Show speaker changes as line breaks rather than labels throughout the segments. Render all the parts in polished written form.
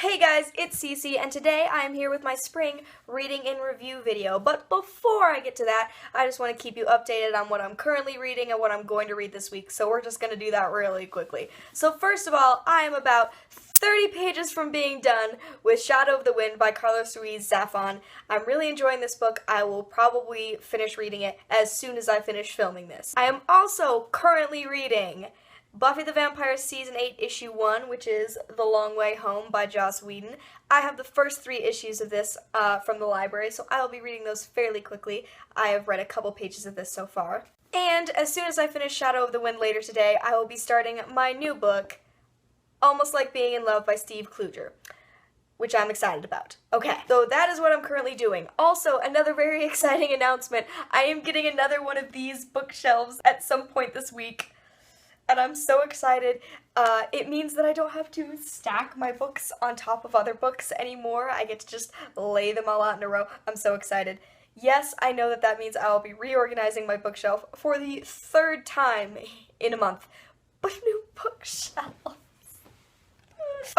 Hey guys, it's Cece, and today I am here with my spring reading in review video. But before I get to that, I just want to keep you updated on what I'm currently reading and what I'm going to read this week, so we're just going to do that really quickly. So first of all, I am about 30 pages from being done with Shadow of the Wind by Carlos Ruiz Zafón. I'm really enjoying this book. I will probably finish reading it as soon as I finish filming this. I am also currently reading Buffy the Vampire Season 8, Issue 1, which is The Long Way Home by Joss Whedon. I have the first 3 issues of this from the library, so I will be reading those fairly quickly. I have read a couple pages of this so far. And as soon as I finish Shadow of the Wind later today, I will be starting my new book, Almost Like Being in Love by Steve Kluger, which I'm excited about. Okay, so that is what I'm currently doing. Also, another very exciting announcement. I am getting another one of these bookshelves at some point this week. And I'm so excited. It means that I don't have to stack my books on top of other books anymore. I get to just lay them all out in a row. I'm so excited. Yes, I know that that means I will be reorganizing my bookshelf for the 3rd time in a month. But a new bookshelf.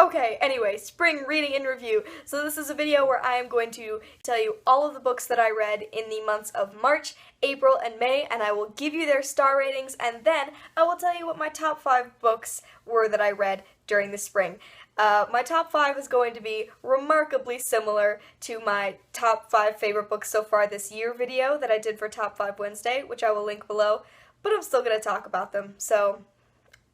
Okay, anyway, spring reading in review. So this is a video where I am going to tell you all of the books that I read in the months of March, April, and May, and I will give you their star ratings, and then I will tell you what my top 5 books were that I read during the spring. My top 5 is going to be remarkably similar to my top 5 favorite books so far this year video that I did for Top 5 Wednesday, which I will link below, but I'm still going to talk about them, so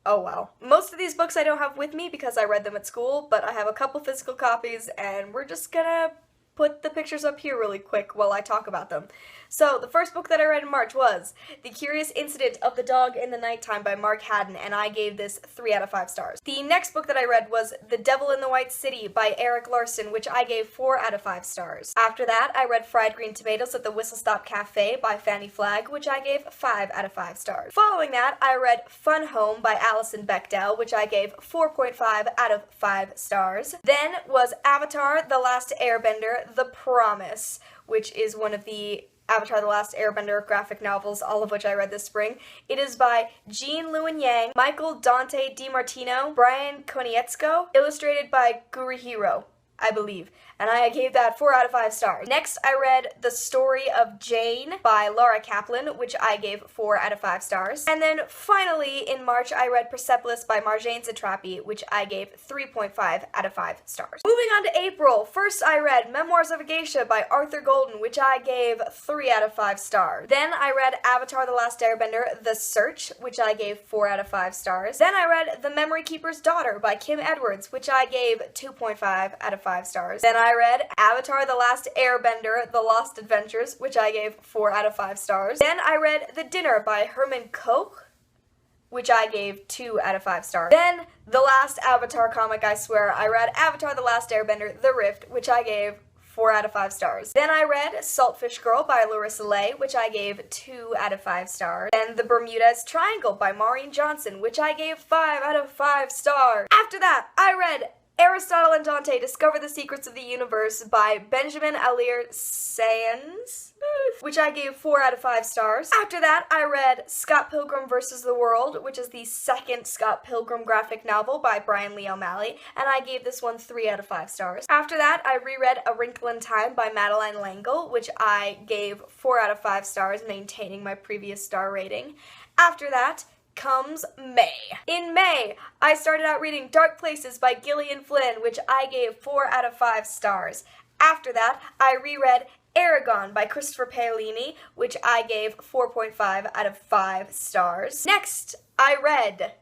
oh well. Most of these books I don't have with me because I read them at school, but I have a couple physical copies, and we're just gonna put the pictures up here really quick while I talk about them. So, the first book that I read in March was The Curious Incident of the Dog in the Nighttime by Mark Haddon, and I gave this 3 out of 5 stars. The next book that I read was The Devil in the White City by Erik Larson, which I gave 4 out of 5 stars. After that, I read Fried Green Tomatoes at the Whistle Stop Cafe by Fanny Flagg, which I gave 5 out of 5 stars. Following that, I read Fun Home by Alison Bechdel, which I gave 4.5 out of 5 stars. Then was Avatar: The Last Airbender, The Promise, which is one of the Avatar: The Last Airbender graphic novels, all of which I read this spring. It is by Gene Luen Yang, Michael Dante DiMartino, Brian Konietzko, illustrated by Gurihiro, I believe, and I gave that 4 out of 5 stars. Next, I read The Story of Jane by Laura Kaplan, which I gave 4 out of 5 stars. And then finally, in March, I read Persepolis by Marjane Satrapi, which I gave 3.5 out of 5 stars. Moving on to April, first I read Memoirs of a Geisha by Arthur Golden, which I gave 3 out of 5 stars. Then I read Avatar: The Last Airbender, The Search, which I gave 4 out of 5 stars. Then I read The Memory Keeper's Daughter by Kim Edwards, which I gave 2.5 out of 5 stars. Then I read Avatar: The Last Airbender, The Lost Adventures, which I gave 4 out of 5 stars. Then I read The Dinner by Herman Koch, which I gave 2 out of 5 stars. Then, the last Avatar comic, I swear, I read Avatar: The Last Airbender, The Rift, which I gave 4 out of 5 stars. Then I read Saltfish Girl by Larissa Lay, which I gave 2 out of 5 stars. Then The Bermudas Triangle by Maureen Johnson, which I gave 5 out of 5 stars. After that, I read Aristotle and Dante Discover the Secrets of the Universe by Benjamin Alir Sayans, which I gave 4 out of 5 stars. After that, I read Scott Pilgrim vs. the World, which is the 2nd Scott Pilgrim graphic novel by Brian Lee O'Malley, and I gave this one 3 out of 5 stars. After that, I reread A Wrinkle in Time by Madeleine L'Engle, which I gave 4 out of 5 stars, maintaining my previous star rating. After that comes May. In May, I started out reading Dark Places by Gillian Flynn, which I gave 4 out of 5 stars. After that, I reread Eragon by Christopher Paolini, which I gave 4.5 out of 5 stars. Next, I read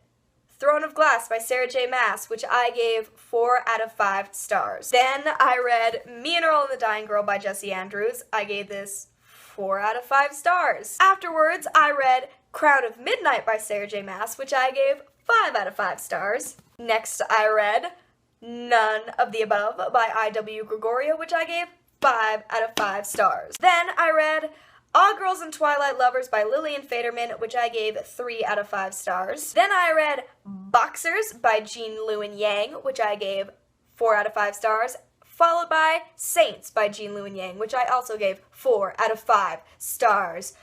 Throne of Glass by Sarah J. Maas, which I gave 4 out of 5 stars. Then I read Me and Earl and the Dying Girl by Jesse Andrews. I gave this 4 out of 5 stars. Afterwards, I read Crown of Midnight by Sarah J. Maas, which I gave 5 out of 5 stars. Next, I read None of the Above by I.W. Gregorio, which I gave 5 out of 5 stars. Then I read All Girls and Twilight Lovers by Lillian Faderman, which I gave 3 out of 5 stars. Then I read Boxers by Gene Luen Yang, which I gave 4 out of 5 stars, followed by Saints by Gene Luen Yang, which I also gave 4 out of 5 stars.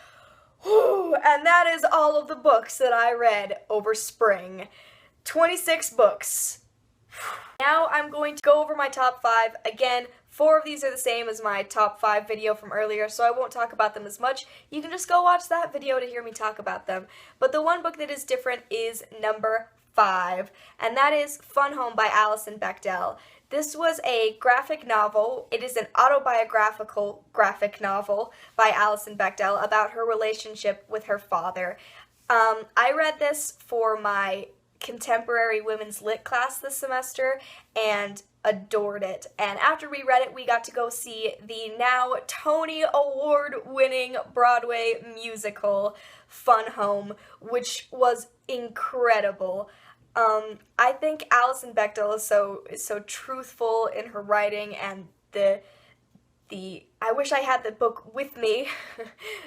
Whew, and that is all of the books that I read over spring. 26 books. Now I'm going to go over my top 5. Again, 4 of these are the same as my top 5 video from earlier, so I won't talk about them as much. You can just go watch that video to hear me talk about them. But the one book that is different is number 5, and that is Fun Home by Alison Bechdel. This was a graphic novel. It is an autobiographical graphic novel by Alison Bechdel about her relationship with her father. I read this for my contemporary women's lit class this semester and adored it. And after we read it, we got to go see the now Tony Award-winning Broadway musical Fun Home, which was incredible. I think Alison Bechdel is so truthful in her writing, and I wish I had the book with me,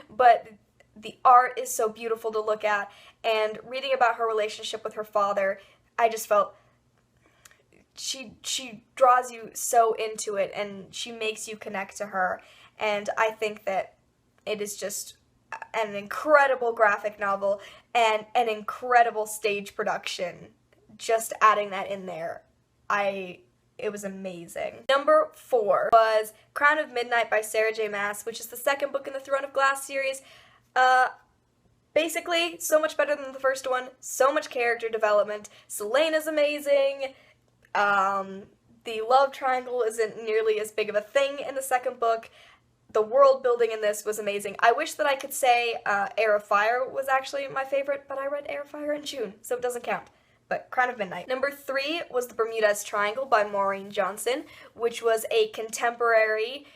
but the art is so beautiful to look at, and reading about her relationship with her father, I just felt she draws you so into it, and she makes you connect to her, and I think that it is just an incredible graphic novel and an incredible stage production. Just adding that in there, it was amazing. Number 4 was Crown of Midnight by Sarah J. Maas, which is the second book in the Throne of Glass series. Basically, so much better than the first one, so much character development. Celaena's amazing. The love triangle isn't nearly as big of a thing in the second book. The world building in this was amazing. I wish that I could say Heir of Fire was actually my favorite, but I read Heir of Fire in June, so it doesn't count. But Crown of Midnight. Number 3 was The Bermudas Triangle by Maureen Johnson, which was a contemporary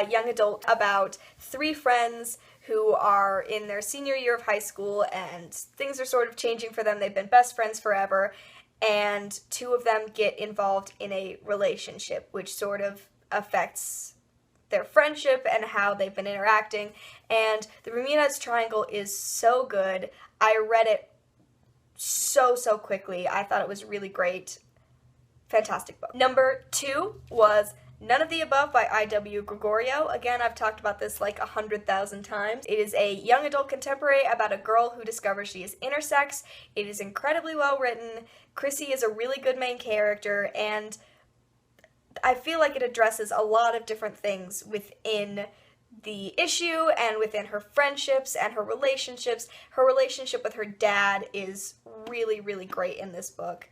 young adult about 3 friends who are in their senior year of high school, and things are sort of changing for them. They've been best friends forever, and 2 of them get involved in a relationship, which sort of affects their friendship and how they've been interacting. And The Bermudas Triangle is so good. I read it so quickly. I thought it was really great. Fantastic book. Number 2 was None of the Above by I.W. Gregorio. Again, I've talked about this like 100,000 times. It is a young adult contemporary about a girl who discovers she is intersex. It is incredibly well written. Chrissy is a really good main character, and I feel like it addresses a lot of different things within the issue and within her friendships and her relationships. Her relationship with her dad is really great in this book.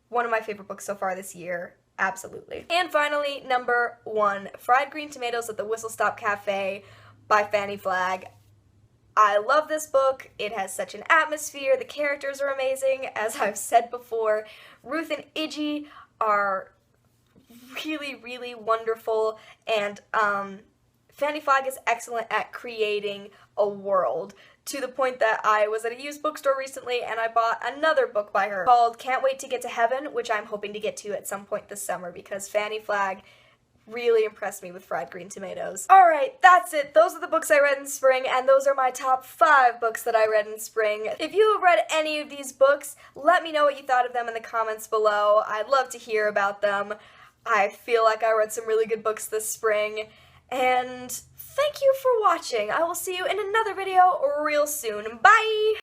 One of my favorite books so far this year. Absolutely. And finally, number 1, Fried Green Tomatoes at the Whistle Stop Cafe by Fannie Flagg. I love this book. It has such an atmosphere. The characters are amazing. As I've said before, Ruth and Iggy are really wonderful, and Fannie Flagg is excellent at creating a world, to the point that I was at a used bookstore recently and I bought another book by her called Can't Wait to Get to Heaven, which I'm hoping to get to at some point this summer, because Fannie Flagg really impressed me with Fried Green Tomatoes. Alright, that's it. Those are the books I read in spring, and those are my top 5 books that I read in spring. If you have read any of these books, let me know what you thought of them in the comments below. I'd love to hear about them. I feel like I read some really good books this spring, and thank you for watching. I will see you in another video real soon. Bye!